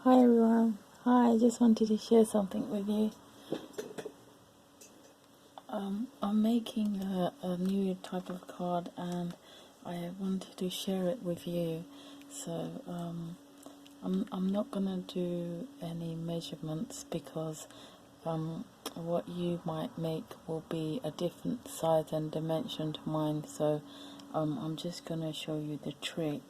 Hi everyone. Hi, I just wanted to share something with you. I'm making a new type of card and I wanted to share it with you. So I'm not gonna do any measurements because what you might make will be a different size and dimension to mine. So I'm just gonna show you the trick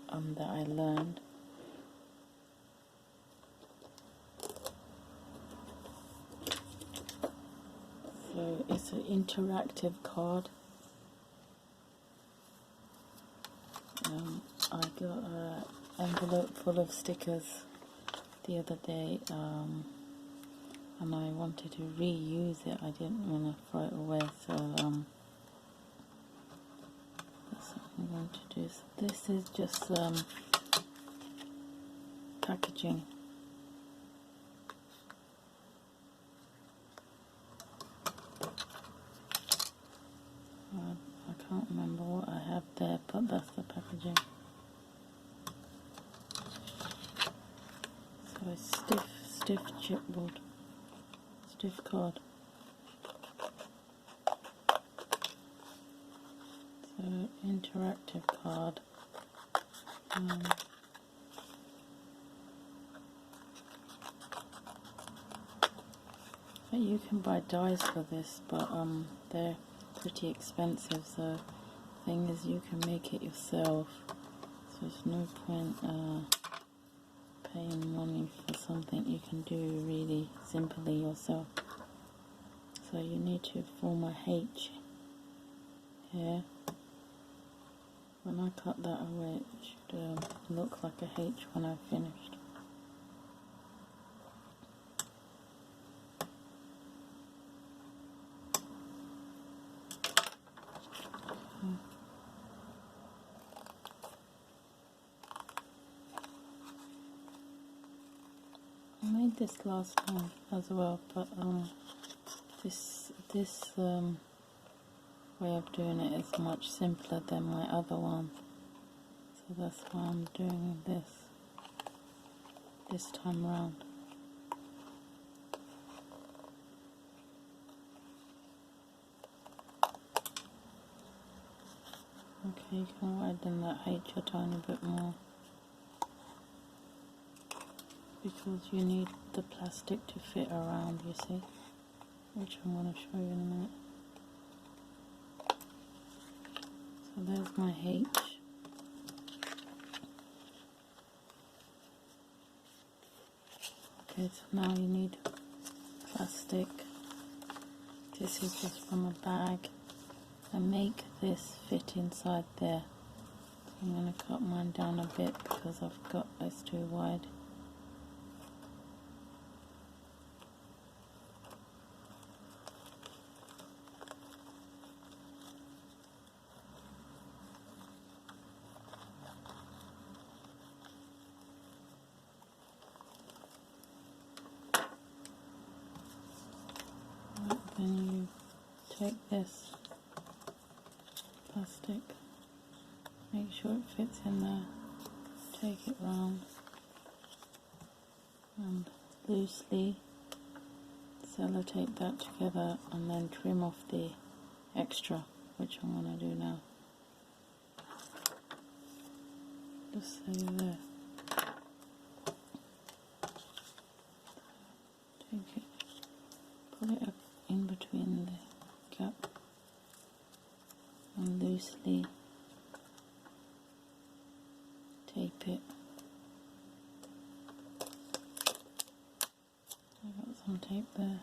that I learned. So it's an interactive card. I got an envelope full of stickers the other day, and I wanted to reuse it. I didn't want to throw it away, so that's what I'm going to do. So this is just packaging. I can't remember what I have there, but that's the packaging. So it's stiff chipboard, stiff card. So interactive card. You can buy dies for this, but they're pretty expensive. So the thing is, you can make it yourself. So there's no point paying money for something you can do really simply yourself. So you need to form a H here. When I cut that away, it should look like a H when I've finished. I made this last time as well, but this way of doing it is much simpler than my other one. So that's why I'm doing this time round. Okay, you can widen that H a tiny bit more because you need the plastic to fit around, you see, which I'm going to show you in a minute. So there's my H. Okay, so now you need plastic. This is just from a bag, and make this fit inside there. I'm going to cut mine down a bit because I've got this too wide. Then you take this plastic, make sure it fits in there, take it round and loosely sellotape that together and then trim off the extra, which I'm going to do now. Just so you're there. Take it, pull it up in between the gap and loosely tape it. I've got some tape there.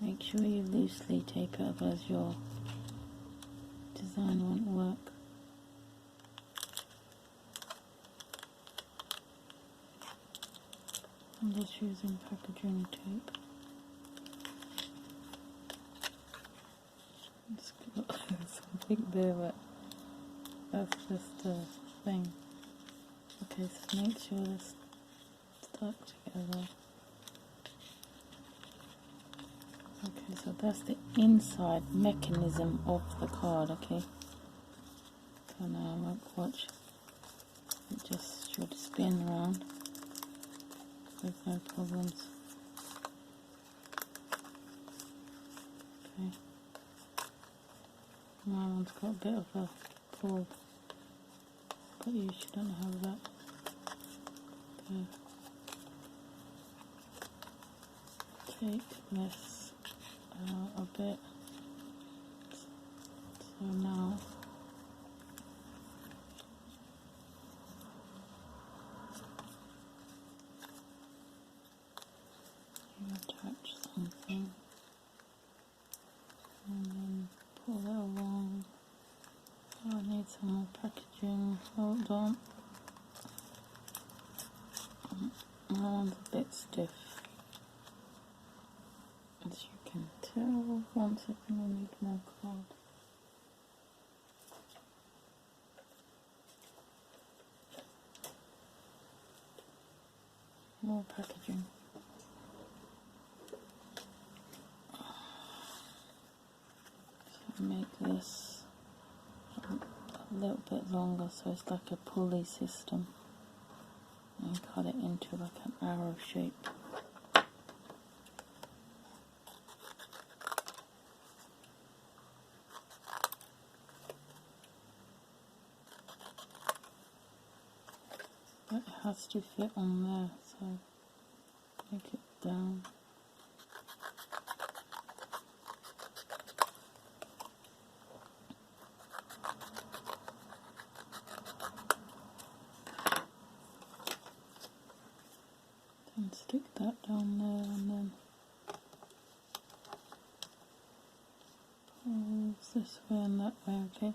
Make sure you loosely tape it, otherwise your design won't work. I'm just using packaging tape. It's got something there, but that's just a thing. Okay, so make sure it's stuck together. Okay, so that's the inside mechanism of the card, okay? So now watch, it just should spin around. with no problems. Okay. My one's got a bit of a pull, but you shouldn't have that. Okay. Take this out a bit. So now you attach something and then pull it along. Oh, I need some more packaging. Hold on. My one's a bit stiff, as you can tell. 1 second, I need more card. More packaging. So make this a little bit longer so it's like a pulley system, and cut it into like an arrow shape. But it has to fit on there, so make it down. Then stick that down there and then pull this way and that way, okay?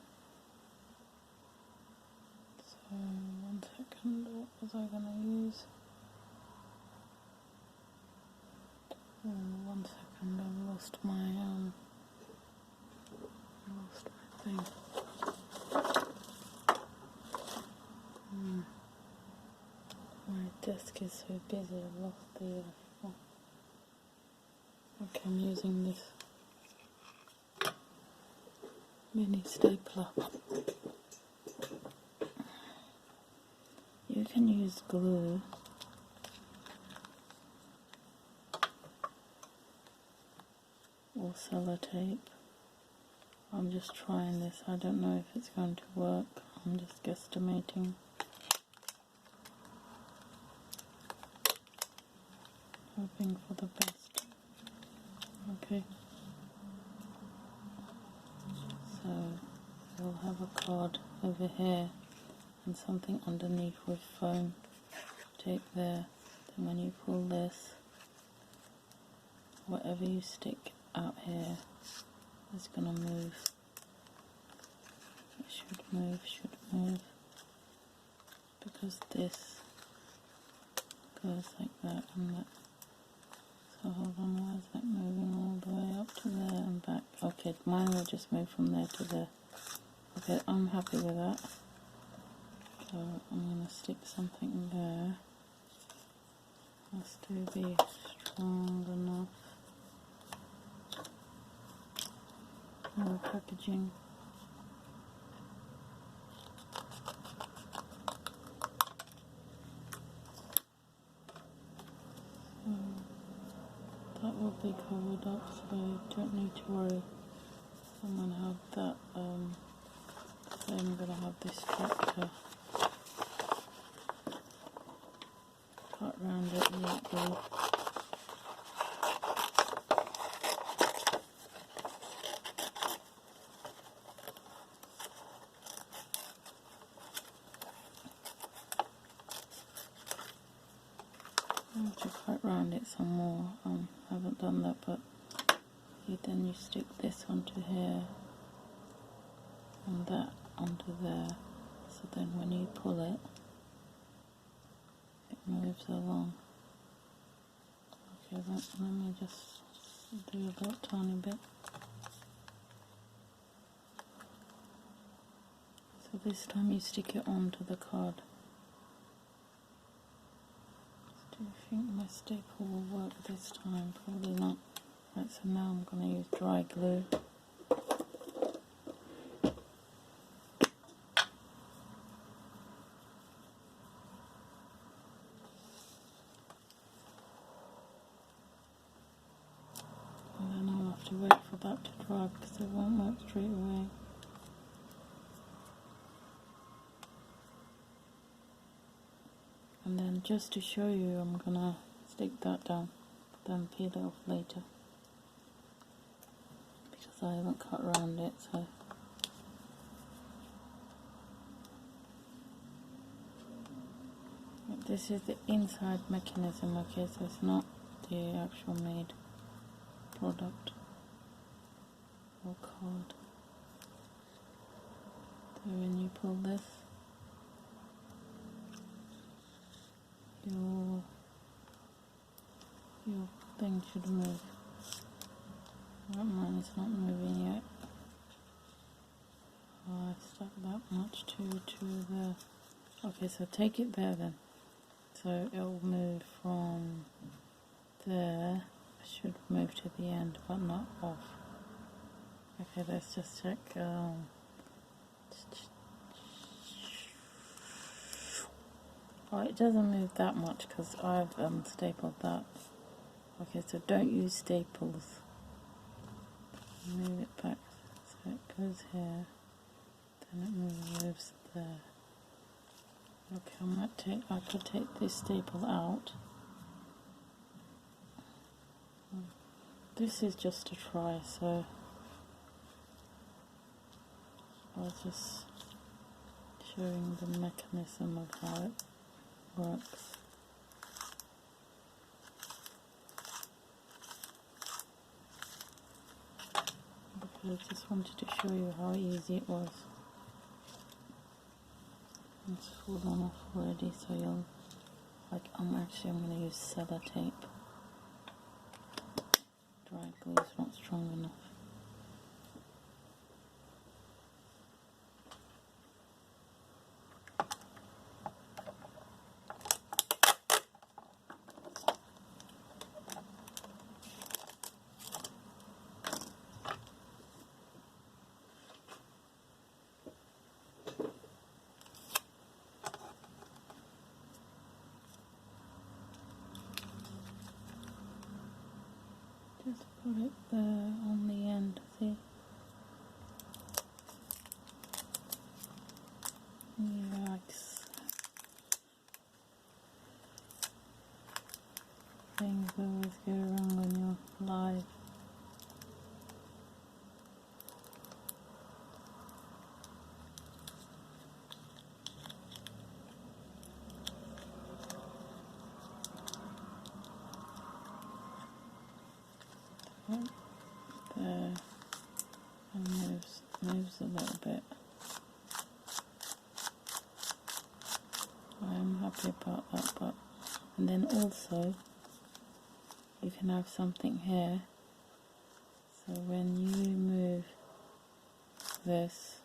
So 1 second, what was I going to use? 1 second, I've lost my thing. My desk is so busy, I've lost the okay, I'm using this mini stapler. You can use glue or sellotape. I'm just trying this. I don't know if it's going to work. I'm just guesstimating. Hoping for the best. Okay. So we'll have a card over here and something underneath with foam tape there. Then when you pull this, whatever you stick out here is going to move. It should move, because this goes like that and that. So hold on, why is that moving all the way up to there and back? Okay, mine will just move from there to there. Okay, I'm happy with that. So I'm going to stick something there. Has to be strong enough. More packaging. That will be covered up, so you don't need to worry. I'm going to have that, so I'm going to have this tractor cut round it neatly. I have to cut round it some more. I haven't done that, but then you stick this onto here and that onto there, so then when you pull it, it moves along. Okay, let me just do a little tiny bit. So this time you stick it onto the card. Do you think my staple will work this time? Probably not. Right, so now I'm going to use dry glue. try because it won't work straight away. And then just to show you, I'm gonna stick that down, then peel it off later because I haven't cut around it. So this is the inside mechanism, okay, so it's not the actual made product or card. So when you pull this, your thing should move. That mine is not moving yet. I stuck that much to the. Okay, so take it there then. So it'll move from there. It should move to the end, but not off. Okay, let's just check. Oh, it doesn't move that much because I've stapled that. Okay, so don't use staples. Move it back so it goes here. Then it moves there. Okay, I could take this staple out. This is just a try, so I was just showing the mechanism of how it works. Because I just wanted to show you how easy it was. It's fallen off already, so you'll I'm going to use sellotape. Dry glue is not strong enough. Just put it there on the end, see? Yikes. Things always go wrong when you're live. There, and moves a little bit. I am happy about that, but and then also you can have something here, so when you move this,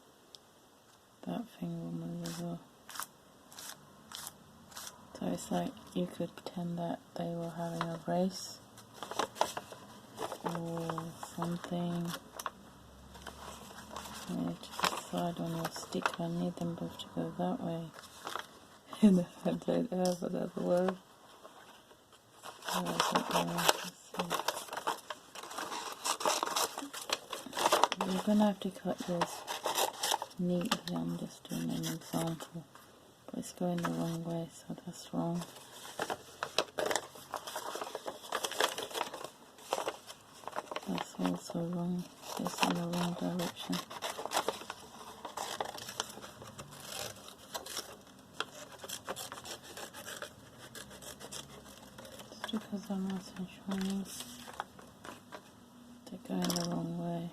that thing will move as well. So it's like you could pretend that they were having a race or something. You need to decide on your sticker. I need them both to go that way. And I don't have another word. You're going to have to cut this neatly. I'm just doing an example. But it's going the wrong way, so that's wrong. That's also wrong. It's in the wrong direction. Stickers are nice and shiny. They're going the wrong way.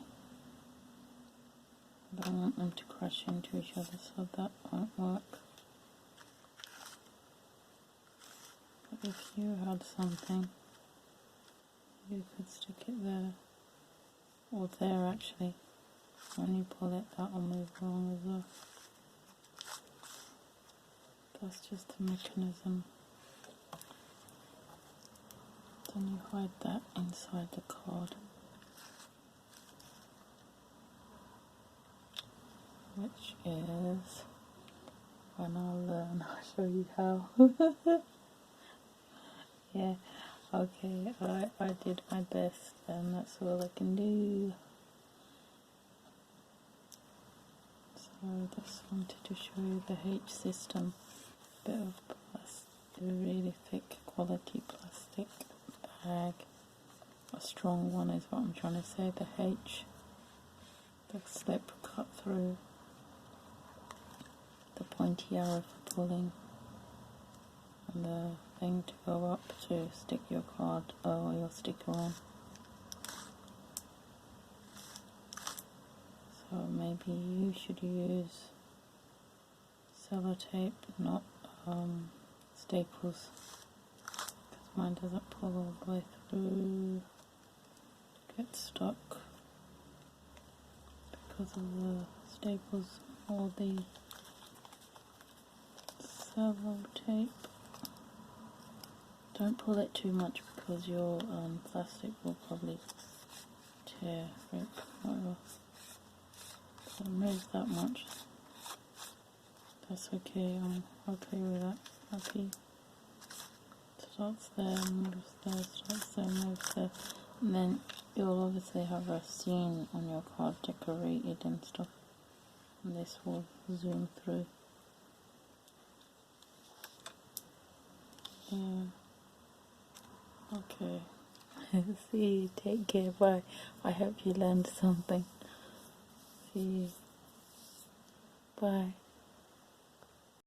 I don't want them to crash into each other, so that won't work. But if you had something, you could stick it there, or there actually. When you pull it, that will move along as well. That's just the mechanism. Then you hide that inside the card, which is, when I'll learn, I'll show you how. Yeah, okay, I did my best, and that's all I can do. I just wanted to show you the H system. Bit of really thick quality plastic bag. A strong one is what I'm trying to say. The H, the slip cut through, the pointy arrow for pulling, and the thing to go up to stick your card or your sticker on. So maybe you should use sellotape, not staples, because mine doesn't pull all the way through. Get stuck because of the staples or the sellotape. Don't pull it too much because your plastic will probably tear, rip, whatever. So move that much. That's okay, I'm okay with that. Happy. Starts there, moves there, starts there, moves there. And then you'll obviously have a scene on your card decorated and stuff. And this will zoom through. Yeah. Okay. See you. Take care. Bye. I hope you learned something. See you. Bye.